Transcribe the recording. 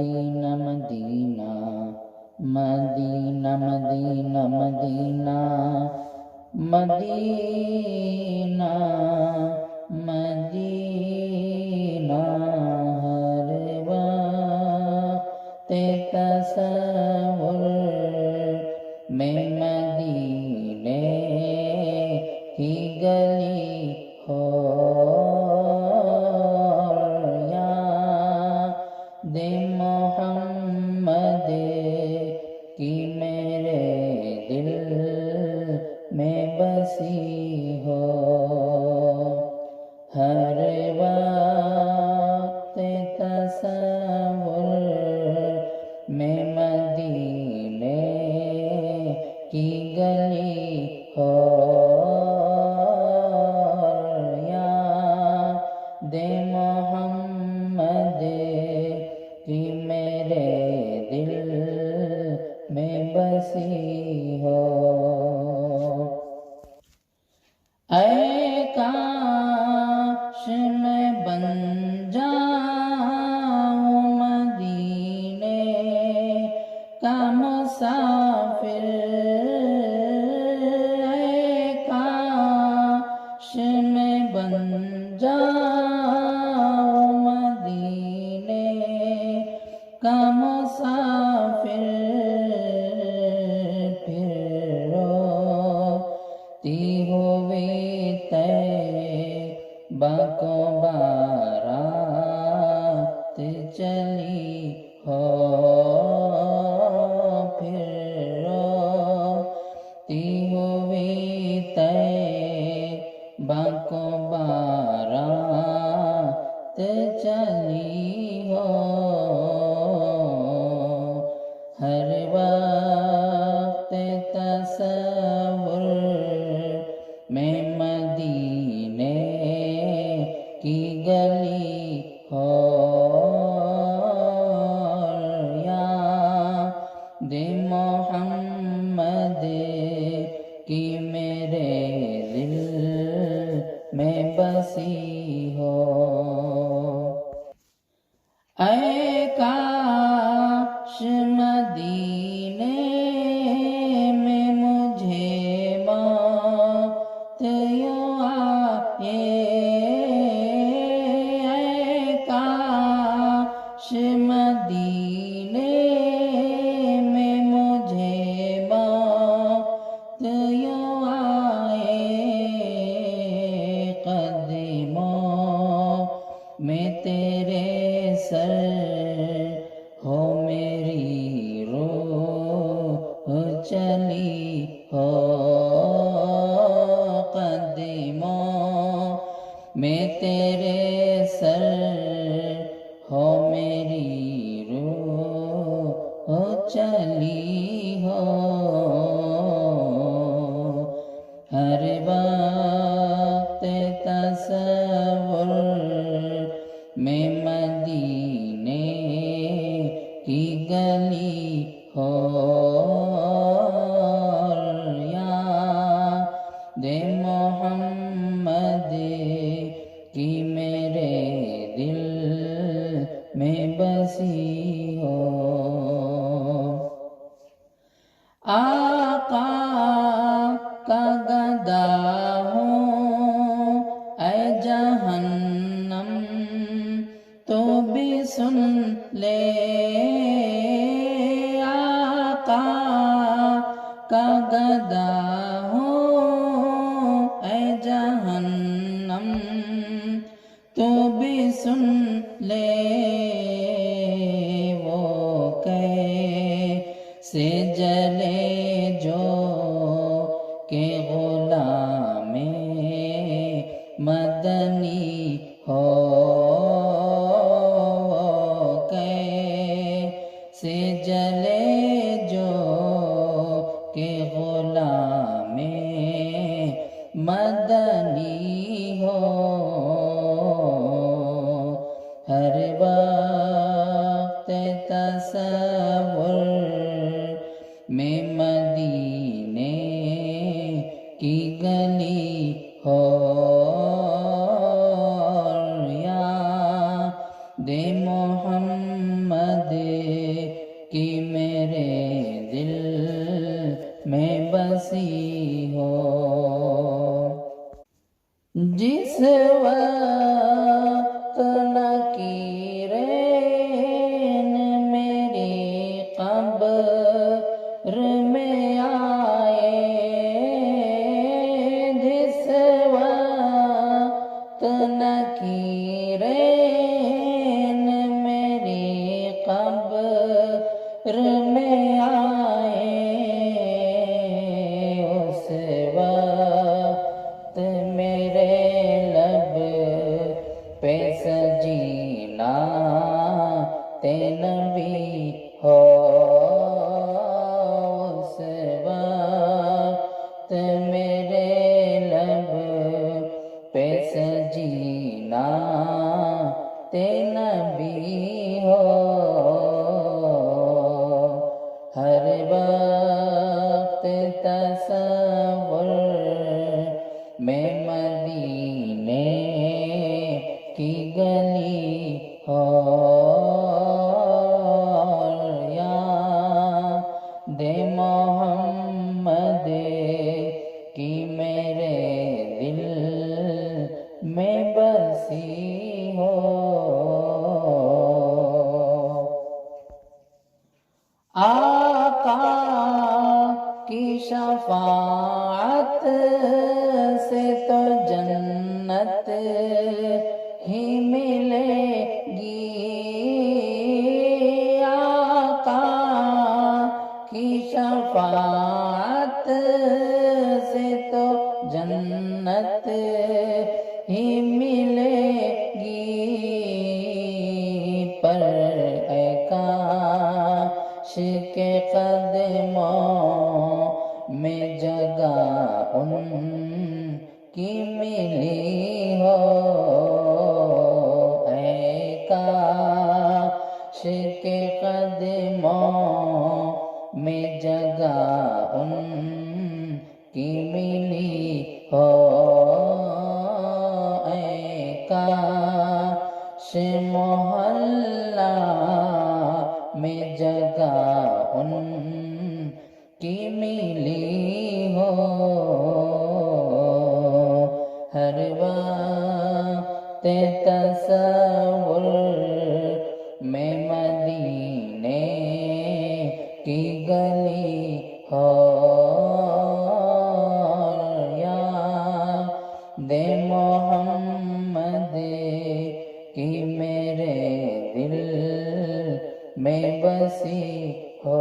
مدینہ مدینہ مدینہ مدینہ مدینہ مدینہ مدینہ ہر وقت تصور میں مدینے کی گلی ہو یاد محمد کی میرے دل میں بسی ہو ہر وقت تصور میں مدینے کی گلی ہو یاد محمد کی میرے دل میں بسی ہو اے کاش میں بن جاؤں مدینے کا مسافر اے کاش میں بن جاؤں مدینے کا مسافر پھر روتی ہوئی طیبہ کو بارات چلی ہو پھر روتی ہوئی طیبہ کو بارات چلی ہو ہر وقت تصور میں مدینے کی گلی ہو یاد محمد کی میرے دل میں بسی ہو اے کاش مدینے میں مجھے موت یوں آئے اے کاش مدینے میں مجھے موت یوں آئے قدموں میں تیرے سر ہو میری روح چلی ہو قدموں میں تیرے سر ہو میری روح چلی ہو ہر وقت تصور میں مدینے کی گلی ہو یاد محمد کی میرے دل میں بسی ہو آقا کا گدا ہوں اے جہنم تو بھی سن لے آقا کا گدا ہوں اے جہنم تو بھی سن لے وہ کیسے جلے جو کہ غلام مدنی ہو کیسے جلے جو کہ غلام مدنی ہو ہر وقت تصور میں مدینے کی گلی ہو یاد محمد میں آئے اس وقت میرے لب پہ سجینا تے نبی ہو اس وقت میرے لب پہ سجینا تے نبی ہو ہر وقت تصور میں مدینے کی گلی ہو یاد محمد کی میرے دل میں بسی ہو آقا کی شفاعت سے تو جنت ہی ملے گی آقا کی شفاعت سے تو جنت ہی ملے گی پر اے کاش کے قدموں میں جگہ ان کی ملی ہو اے کاش کے قدموں میں جگہ ان کی ملی ہو اے کاش محلہ میں جگہ ان کی ملی ہو ہر وقت تصور میں مدینے کی گلی ہو یاد محمد کی میرے دل میں بسی ہو